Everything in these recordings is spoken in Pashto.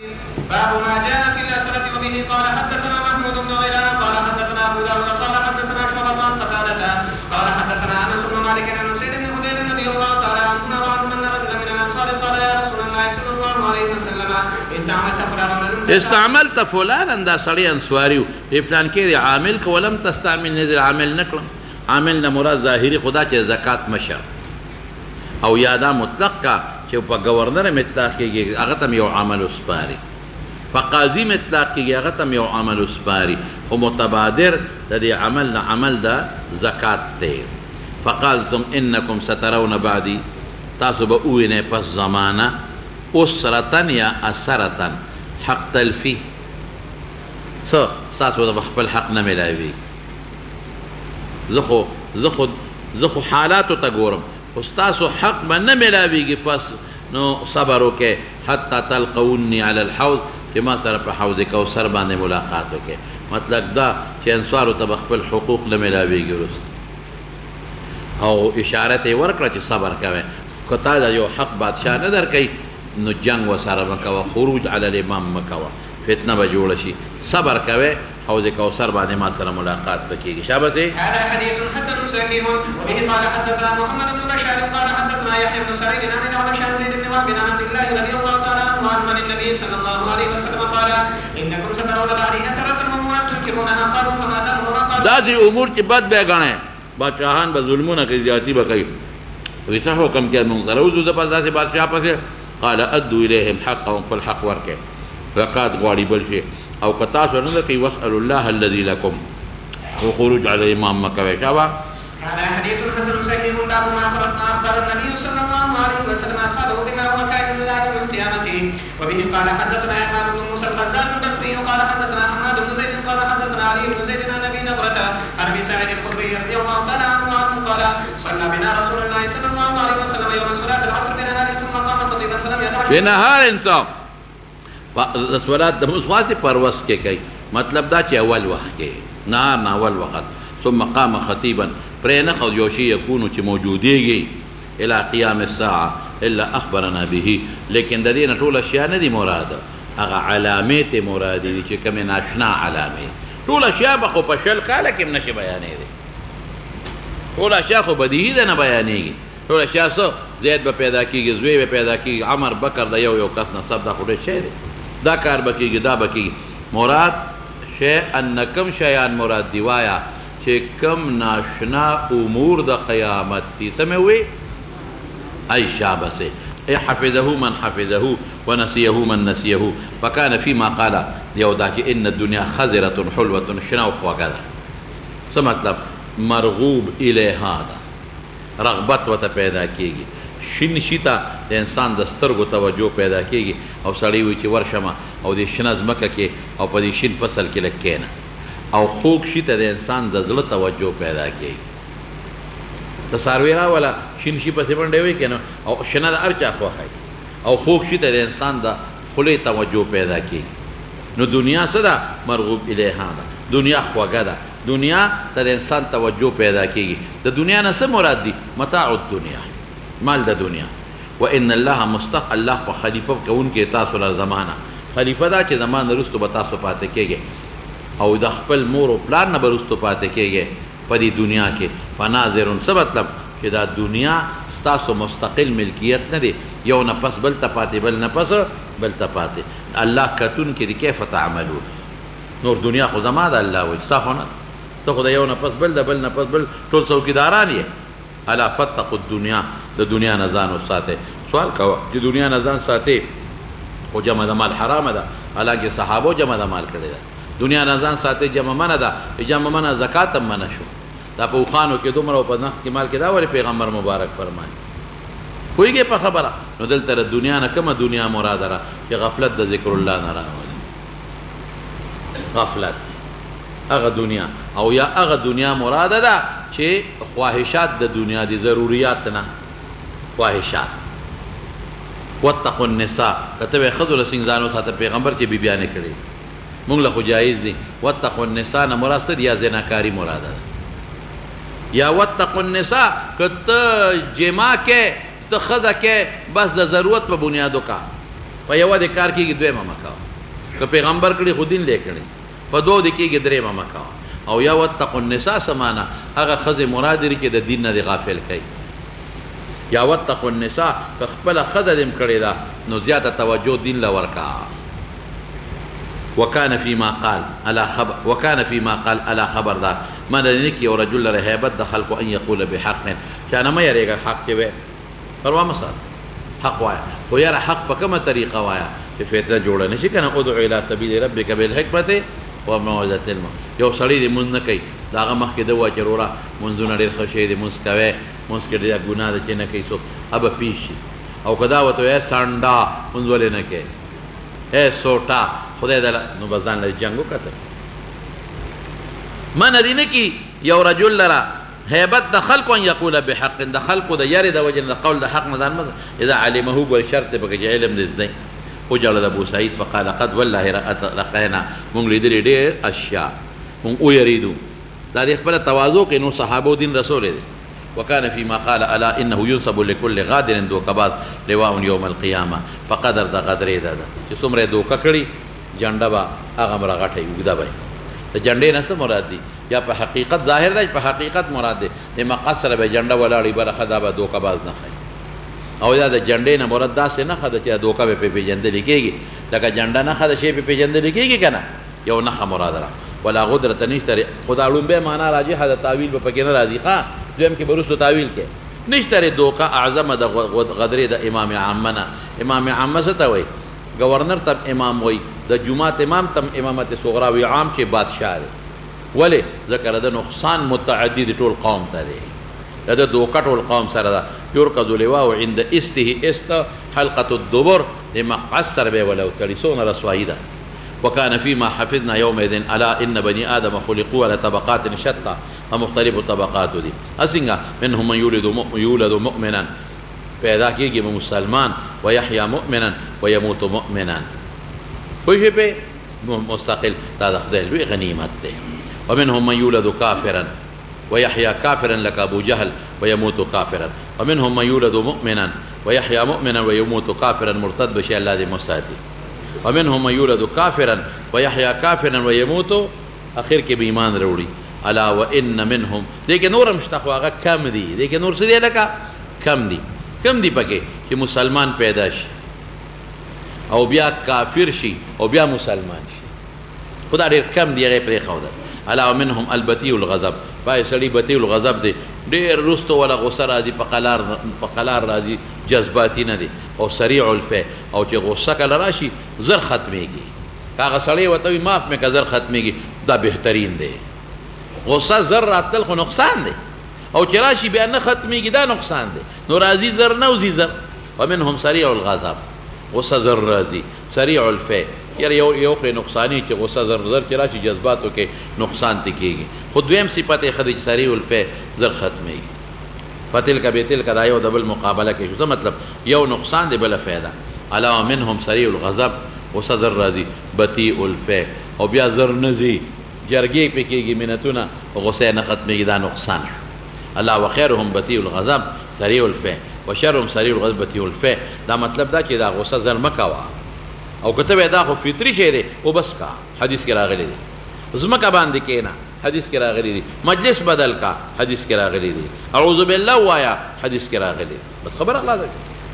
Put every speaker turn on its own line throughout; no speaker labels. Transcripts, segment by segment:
باب ما جاء في الأثرة وبه قال حدثنا محمود بن غيلان قال حدثنا أبو داود قال حدثنا شعبة عن قتادة قال حدثنا أنس بن مالك عن سعيد بن خدير رضي الله تعالى عنهما وعنه أن رجلا من الأنصار قال يا رسول الله صلى الله عليه وسلم
استعملت فلانا دا سړی انصاریو فلان کې عامل کو ولم تستعمل نذر عامل نکړم عامل نه مراد ظاهری خدا چې زکات مشر او یادا مطلق کا چې په گورنر مطلق کېږي هغه ته یو عمل وسپاري په قاضي مطلق کېږي هغه ته یو عمل وسپاري خو متبادر د دې عمل نه عمل د زکات دی فقالتم انکم سترون بعدي تاسو به وینئ پس زمانه اسرتن یا اثرتن حق تلفی ساسو د خپل حق نه ملاوي زه خو حالاتو ته ګورم خو ستاسو حق به نه ملاویږي پس نو صبر وکئ حتی تلقوني علی الحوض چې ما سره په حوض کوثر باندې ملاقات وکئ مطلب دا چې انصارو ته به خپل حقوق نه ملاویږي وروسته او اشاره ته یې ورکړه چې صبر کوئ که تا دا یو حق بادشاه نه درکوي نو جنگ وسره مکوه خروج علی الامام مکوه فتنه به جوړه شي صبر کوئ حوض کوثر باندې ما سره ملاقات وکړي شابه
هذا حديث حسن صحيح وبه قال حدثنا محمد بن بشار قال حدثنا يحيى بن سعيد عن الأعمش عن زيد بن وهب عن عبد الله رضي الله تعالى عنه عن النبي صلى الله عليه وسلم قال انكم سترون بعدي اثرة امور تنكرونها قالوا فما تأمرون قال
دا دي امور چې بد به غنه بادشاہان به ظلمونه کوي زیاتی به کوي ویسا حکم کې موږ دروځو د پاسه بادشاہ پسې قال ادوا اليهم حقهم فالحق ورکه زکات غواړي بل شي او کتا سره نه کوي واسال الله الذي لكم وخروج على الامام مکوي شابه
هذا حديث حسن صحيح باب ما اخبر النبي صلى الله عليه وسلم اصحابه بما هو كائن الى يوم القيامه وبه قال حدثنا عماد بن موسى القزاز البصري قال حدثنا حماد بن زيد قال حدثنا علي بن زيد عن ابي نضرة عن ابي سعيد الخدري رضي الله تعالى عنه قال صلى بنا رسول الله صلى الله عليه وسلم يوم صلاه العصر بنهار ثم قام خطيبا فلم يدع
بنهار انت صلات د مسوات پرواز کې کوي مطلب دا چې اول وخت کې نه اول وخت ثم قام خطيبا پرې نه خو یو شی یکونو چې موجودېږي الى قیام الساعه الا اخبرنا به لیکن د دې نه ټول اشیاء نه دي مراد هغه علامات مراد دي چې کوم ناشنا علامات ټول اشیاء به خو په شل کاله کې نشي بیانې دي ټول اشیاء خو بدیهی ده نه بیانېږي ټول اشیاء څه زید به پیدا کېږي زوی به پیدا کېږي عمر بکر د یو کس نسب دا خو ډېر شی دی دا کار به کېږي دا به کېږي مراد شی ان کم شیان مراد دی وایا چې کم ناشنا امور د قیامت دي څه مې ووی ای شابسه ای حفظه من حفظه ونسيه من نسيه فكان فيما قال یو دا چې ان الدنيا خضره حلوه شنا او خوږه ده څه مطلب مرغوب الیها ده رغبت ورته پیدا کېږي شین شیتا د انسان د سترګو توجه پیدا کېږي او سړی وي چې ورشمه او د شنه ځمکه کې او په دې شین فصل کې لږ کښېنه او خوږ شي ته د انسان د زړه توجه پیدا کېږي ته څاروي راوله شین شي پسې منډې وایي که نه او شنه د هر چا خوښه او خوږ شي ته د انسان د خولې توجه پیدا کېږي نو دنیا څه ده مرغوب الیها ده دنیا خوږه ده دنیا ته د انسان توجه پیدا کېږي د دنیا نه څه مراد دي متاع الدنیا مال د دنیا وان الله مستق الله په خلیفه کوونکې تاسو له زمانه خلیفه دا چې زمان وروسته به تاسو پاتې کېږئ او د خپل مور او پلار نه به وروسته پاتې کېږئ په دې دنیا کې فناظرون څه مطلب چې دا دنیا ستاسو مستقل ملکیت نه دی یو نفس بل ته پاتې بل نفس بل ته پاتې الله کتون کې دی کیف تعملون نور دنیا خو زما د الله وي ستا خو نه ته خو د یو نفس بل د بل نفس بل ټول څوکیداران یې الا فتقوا الدنیا د دنیا نه ځان وساتئ سوال کوه چې دنیا نه ځان ساتئ خو جمع د مال حرامه ده حالانکه صحابو جمع د مال کړې ده دنیا نه ځان ساتئ جمع منه ده جمع منه زکات هم منه شو دا په اوښانو کې دومره او په نخ کې مال کې دا ولې پیغمبر مبارک فرمایي پوهېږې په خبره نو دلته د دنیا نه کومه دنیا مراده ده چې غفلت د ذکر الله نه راولي غفلت هغه دنیا او یا هغه دنیا مراده ده چې خواهشات د دنیا دي ضروریات نه خواهشات واتقوا النساء کته خذو له سنگزانو ساته پیغمبر چې بیبیانه کړي مونږ له خو جایز دي واتقوا النساء نه مراد یا زناکاری مراده ده یا واتقوا النساء کته جما کې ته خذا کې بس د ضرورت په بنیادو کا په یو د کار کې دویمه مکا که پیغمبر کړي خو دین لیکړي په دوه د کېږي درېمه مه کوه او یا واتقوا النساء سمانه هغه ښځې مراد لري چې د دین نه دې غافل کوي یا واتقوا النساء که خپله ښځه دې م کړې ده نو زیاته توجه دین له ورکړه وكان فيما قال على خبردار ما دنيك يا رجل رهيبت دخلك ان يقول بحق كان ما يريق حق به پروا مسات حق وایا خو یاره حق په کومه طریقه وایا چې فتنه جوړه نشي کنه ادعو الى سبيل ربك بالحکمت وموعظه یو سړی دې مونږ نه کوي دا هغه مخکې د وایي چې وروره مونځونه ډېر ښه شی دی مونځ کوی مونځ کې ډېر ګناه ده چې نه کوي څوک ابه پیښ شي او که دا ورته وایي سانډا مونځ ولې نه کوې سوټا خدای دله نو بس ځان له جنګ وکتل منع دې نه کي یو رجل لره هیبت د خلقو ان یقول بحق د خلقو د یارې د وجې د قول د حق نه ځان مه اذا علمه ګورې شرط دی پکې چې علم دې زده وجړل ابو سعید فقال قد والله رقینا مونږ لیدلي ډېر اشیاء مونږ ویریدو دا دې خپله تواضع کوي نو صحابو دین رسول دی وكان فيما قال الا انه ينسب لكل غادر دوکباز لواء يوم القيامه فقدر د غدرې ده چې څومره دوکه کړي جنډه به هغه مرغټه اوږده به د جنډې نه څه مراد دي یا په حقیقت ظاهر دی په حقیقت مراد دی د مقصره به جنډه ولاړې برخه دا به دوکباز نه ښایي او یا د جنډې نه مراد داسې نښه ده چې دوکه به پې پېژندلې کېږي لکه جنډه نښه ده شی پې پېژندلې کېږي که نه یو نښه مراد را ولا قدرت نشته خو دا لومبی معنا راجحه د تاویل به پکې نه راځي ښه دویم کې به وروستو تاویل کې نشته دوکه اعظمه د غدرې د امام عامه نه امام عامه څه ته وایي گورنر تم امام وایي د جماعت امام تم امامت صغرا وی عام چې بادشاه دی ولې ذکر د نقصان متعدی د ټول قوم ته دی د دوکه ټول قوم سره ده یرکض لواء عند استه است حلقه الدبر د مقصر به ولو تړي څونه رسوایي ده وكان فيما حفظنا يومئذ الا ان بني ادم خلقوا على طبقات شتى ومختلف الطبقات دي اسنگا منهم من يولد مؤمنا پیدا کیږي مسلمان ويحيى مؤمنا ويموت مؤمنا کوئی په مستقل دا خدای لوی غنیمت ده ومنهم من يولد كافرا ويحيى كافرا لك ابو جهل ويموت كافرا ومنهم من يولد مؤمنا ويحيى مؤمنا ويموت كافرا مرتد بشيء الله دې مستعدي ومنهم من يولد كافرا ويحيى كافرا ويموت اخر کې به ایمان وروړي الا وان منهم دغه نور مشتخواغه کم دي دغه نور څه دی لکه کم دي پکې چې مسلمان پیدا شي او بیا کافر شي او بیا مسلمان شي خدا ډېر کم دی هغه پرې خو ده الا ومنهم البتي الغضب پای سړی بتی الغضب دی ډېر رستو ولا غصه راځي په قلار راځي جذباتي نه دي او سریع الفه او چې غصه کله راشي زر ختميږي هغه سړی وته وي معاف مې که زر ختميږي دا بهترین دی غصه زر راتل خو نقصان دی او چې راشي بیا نه ختميږي دا نقصان دی نو راځي زر نه وځي زر ومنهم سریع الغضب غصه زر راځي سریع الفه یاره یو خو نقصانی چې غصه زر چې راشي جذباتو کې نقصان ته کېږي خو دویم صفت یې ښه دی چې سریع الفه زر ختمېږي فتلک بتلک دا یو د بل مقابله کې څه مطلب یو نقصان دی بله فایده الا منهم سریع الغضب غصه زر راځي بطیء الفه او بیا زر نه ځي جرګې پې کېږي منتونه غصه نه ختمېږي دا نقصان الله وخیرهم بطیء الغضب سریع الفه وشرهم سریع الغضب بطیء الفه دا مطلب دا چې دا غصه زر مه کوه او که ته وایې دا خو فطري شی دی او بس کا حدیث کې راغلی دی ځمکه باندې کښېنه حدیث کې راغلی دی مجلس بدل کا حدیث کې راغلی دی اعوذ بالله وایا حدیث کې راغلی دی بس خبره خلاصه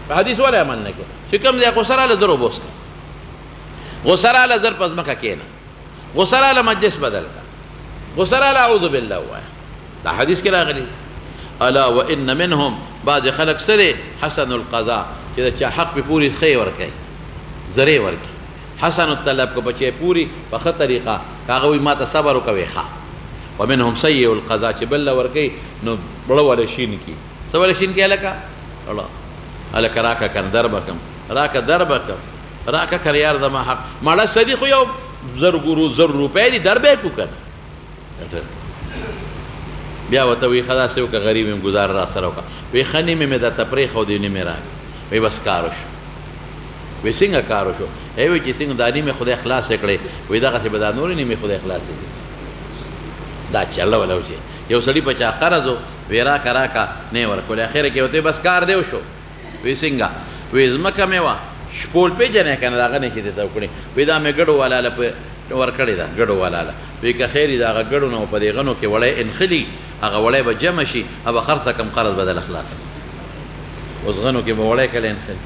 په حدیث ولې عمل نه کوي چې کوم ځای غصه راله زر وبوس کا غصه راله زر په ځمکه کښېنه غصه راله مجلس بدل کا غصه راله اعوذ بالله وایا دا حدیث کې راغلی الا وان منهم بعض خلق سره حسن القضاء چې د چا حق په پوری خې ورکوي زری ورکی حسن الطلب کو بچے پوری په ښه طریقه هغه وایي ما ته صبر وکوي ښه ومنهم سیء القضاء چې بل ورکی نو بړه ولا شین کی څه ولا شین کی الکا الله الکا راکا کن دربکم راکا دربکم راکا کر یار دما حق ماړه سدي خو یو زر روپۍ دي دربې کو کړه بیا وته وی خلاص یو که غریب هم گزار را سره وکړه وی خنی مې د تپری خو دې نه مې راغی وی بس کار وشو وی څنګه کار وشو وی چې څنګه دا نیمې خدای خلاص کړې وی دغسې به دا نورې نیمې خدای خلاص کړي دا چله ولا وچې یو سړي په چا قرض و وی راکه راکه نه یې ورکولې اخره کې وته بس کار دی وشو وی څنګه وی ځمکه مې وه شپول پیژنې که نه د هغه نه چې دې ته وکړې وایي دا مې ګډو والاله په ورکړې ده ګډو والاله وایي که خیر د هغه ګډو نه په دې غنو کې وړی انخلي هغه وړی به جمع شي هغه خرڅه کم قرض بدل خلاص اوس غنو کې به وړی کله انخلي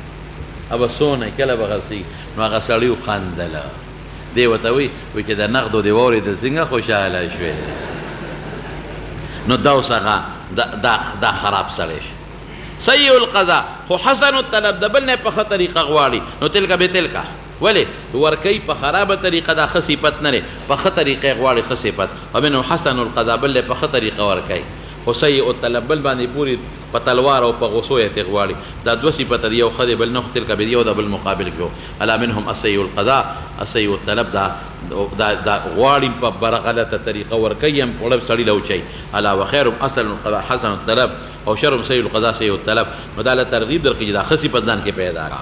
هغه څونه کله به غرڅېږي نو هغه سړي وخندله دی ورته وایي چې د نغدو دې واورېدل څنګه خوشحاله شوې نو دا اوس هغه دا خراب سړی شي سیء القضاء خو حسن الطلب د بل نه په ښه طریقه غواړي نو تلکه به تلکه ولې ورکوي په خرابه طریقه دا ښه صفت نه دی په ښه طریقه غواړي ښه صفت ومنه حسن القضاء بل په ښه طریقه ورکوي خو سیء الطلب بل باندې پوری په تلوار او په غصو یې غواړي دا دوه صفت دی یو ښه دی بل نه تلکه به یو د بل مقابل کې الا منهم السیء القضاء السیء الطلب دا غواړي په برغلطه طریقه ورکوي هم غړب سړي لوچي الا وخير اصل القضاء حسن الطلب او شر سیء القضاء سیء الطلب نو دا له ترغیب درکې دا ښه صفت ځان کې پیدا را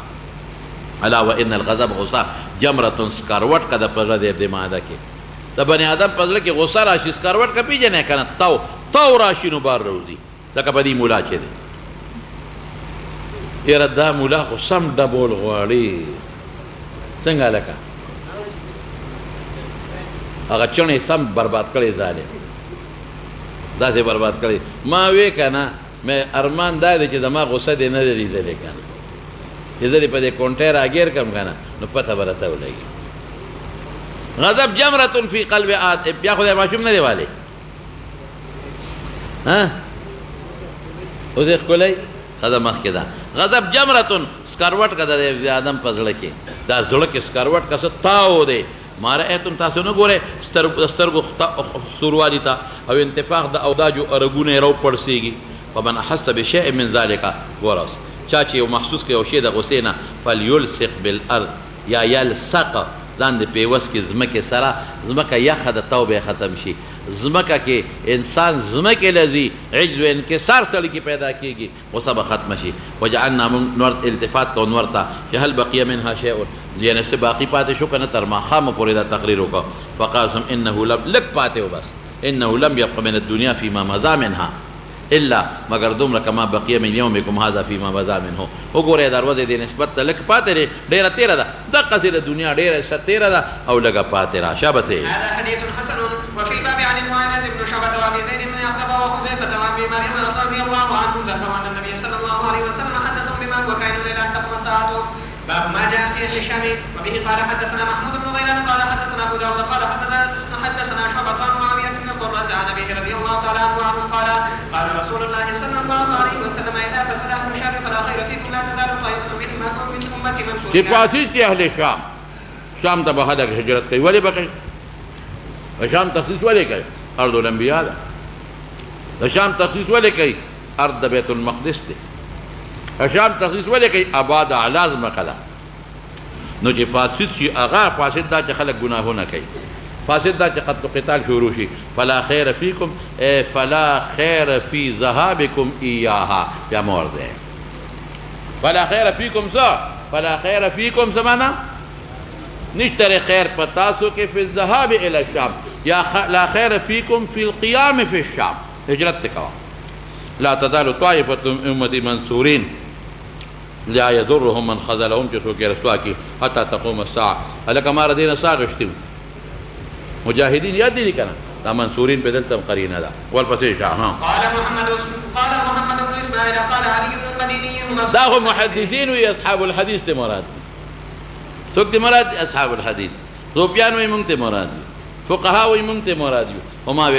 الا وان الغضب غصه جمره سکروټ کده په زړه د ماده کې د بني ادم په زړه کې غصه راشي سکروټ کا پیژنې کنه تو راشي نو بار روزي لکه په دې مولا چې دی یاره دا مولا خو سم ډبول غواړي څنګه لکه هغه چڼې سم برباد کړی ظالم داسې برباد کړی ما وی که نه مې ارمان دا دی چې زما غصه دې نه دی لیدلی که نه چې زه دې په دې کونټۍ راګیر کړم که نه نو پته به راته ولګي غضب جمرة فی قلب آدم بیا خدای ماشوم نه دی والی اوس یې ښکلی ښه ده مخکې ده غضب جمرة سکروټ که د آدم په زړه کې دا زړه کې سکروټ که څه تاو دی ما رأیتم تاسو نه ګورئ سترګو سوروالی ته او انتفاق د اوداجو ارګونه یې راوپړسېږي فمن احس بشیء من ذلک ورس چا چې یو محسوس کړي یو شی د غصې نه فلیلصق بالارض یا یلصق ځان د پیوس کې ځمکې سره ځمکه یخه د توبې ختم شي ځمکه کې انسان ځمکې لذي عجز و انکسار سړي کې پیدا کېږي غصه به ختمه شي وجعلنا نور التفات کو نور ته چې هل بقیه منها شیء یعنی څه باقي پاتې شو که نه تر ماښامه پورې دا تقریر وکړه فقالتم انه لږ پاتې و بس انه لم يبق من الدنيا فيما مضى منها الا مگر دومره کما بقیه من یومکم هذا فيما مضى منه وګورئ د ورځې د نسبت ته لږ پاتې دی ډېره تېره ده دقسې د دنیا ډېره ښه تېره ده او لږه پاتې را شابسې
هذا حديث حسن وفي الباب عن المعاونة بن شعبة وابي زيد بن يحلب وحذيفة وابي مريم رضي الله عنهم ذكروا ان النبي صلى الله عليه وسلم حدثهم بما هو كائن الى ان تقوم ساعته باب ما جاء في اهل الشام وبه قال حدثنا محمود بن غيلان قال حدثنا ابو داود قال حدثنا شعبة عن معاوية بن قرة عن ابيه رضي الله تعالى عنه قال رسول الله صلى الله عليه وسلم اذا فسد اهل الشام فلا خير فيكم لا تزال طائفة من امتي منصورين.
چې پاتې اهل شام شام ته به خلک هجرت کوي ولې به کوي؟ شام تخصیص ولې کوي؟ ارض الانبیاء ده. د شام تخصیص ولې کوي؟ ارض بیت المقدس دی. شام تخصیص ولې کوي؟ آباد اعلی ځمکه ده. نو چې فاسد شي هغه فاسد دا چې خلک ګناهونه کوي فاسد دا چې قتل قتال شروع شي فلا خیر فیکم فلا خیر فی ذهابکم ایاها بیا مور ده فلا خیر فیکم څه فلا خیر فیکم څه معنا نشتره خیر په تاسو کې فی الذهاب الی الشام یا لا خیر فیکم فی القیام فی الشام هجرت کوه لا تزال طائفة امتی منصورین لا يضرهم من خذلهم چې څوک یې رسوا کړي حتی تقوم الساعه هلکه ما ردینه سا غشتي مجاهدین یاد دي کنه دا منصورین په دلته قرینه ده ورپسې شاه
قال محمد بن اسماعيل قال علي بن المديني
دا هم محدثین وي اصحاب الحديث ته مراد څوک ته مراد اصحاب الحديث صوفیان وي مونږ ته مراد فقها وي مونږ ته مراد وما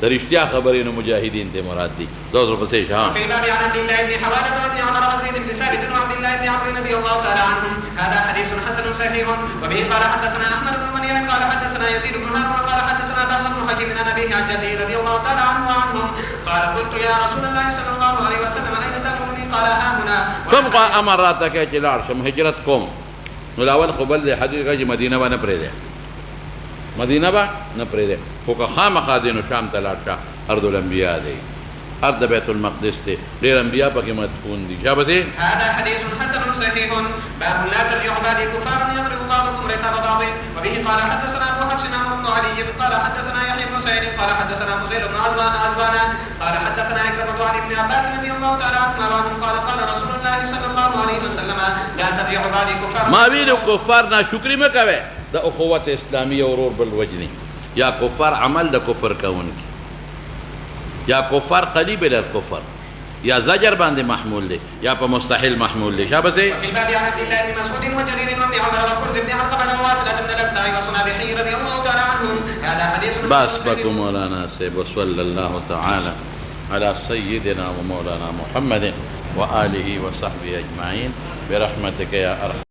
رشتیا خبرې نو مجاهدین ته مراد دي دوسر پسې شاه
في باب عن عبد الله بن حوالة وابن عمر وزيد بن ثابت وعبد الله بن عمرو رضي الله تعالى عنهم هذا حديث حسن صحيح وبه قال حدثنا احمد بن منيع قال حدثنا يزيد بن هارون قال حدثنا بهز بن حكيم عن ابيه عن جده رضي الله تعالى عنه وعنهم قال قلت يا رسول الله صلى الله عليه وسلم اين تأمرني قال ها هنا
کوم امراتك چې لاړ شم هجرت کوم نو لاول خو بل حدیث غږی مدینه باندې پرې مدینه با نه پرېږدي خو که خامخا دی نو شام ته لاړ شه ارض الانبیاء دی ارض بیت المقدس دی ډېر انبیا پکې مدفون دي شابه دی
هذا حديث حسن صحيح باب لا ترجع بعدي كفارا يضرب بعضكم رقاب بعض وبه قال حدثنا ابو حفص عمرو بن علي قال حدثنا يحيى بن سعيد قال حدثنا فضيل بن عزبان قال حدثنا عكرمة عن ابن عباس رضي الله تعالى عنهما قال قال رسول الله صلى الله عليه وسلم لا ترجع بعدي كفار
ما ویلو کفار ناشکری مکوي د اخوت اسلامی اورور بل وجني یا کفار عمل د کفر کوونکی یا کفار قریب ال الكفر یا زجر باندې محمول دي یا په مستحيل محمول دي شابه سي
في الباب عن عبد الله بن مسعود وجرير بن عمر وكرز بن علقمة وواصلة بن الأسقاء وصنابحي رضي الله تعالى عنهم هذا حديث
بس بكم مولانا سيب وصلى الله تعالى على سيدنا ومولانا محمد وآله وصحبه أجمعين برحمتك يا أرحم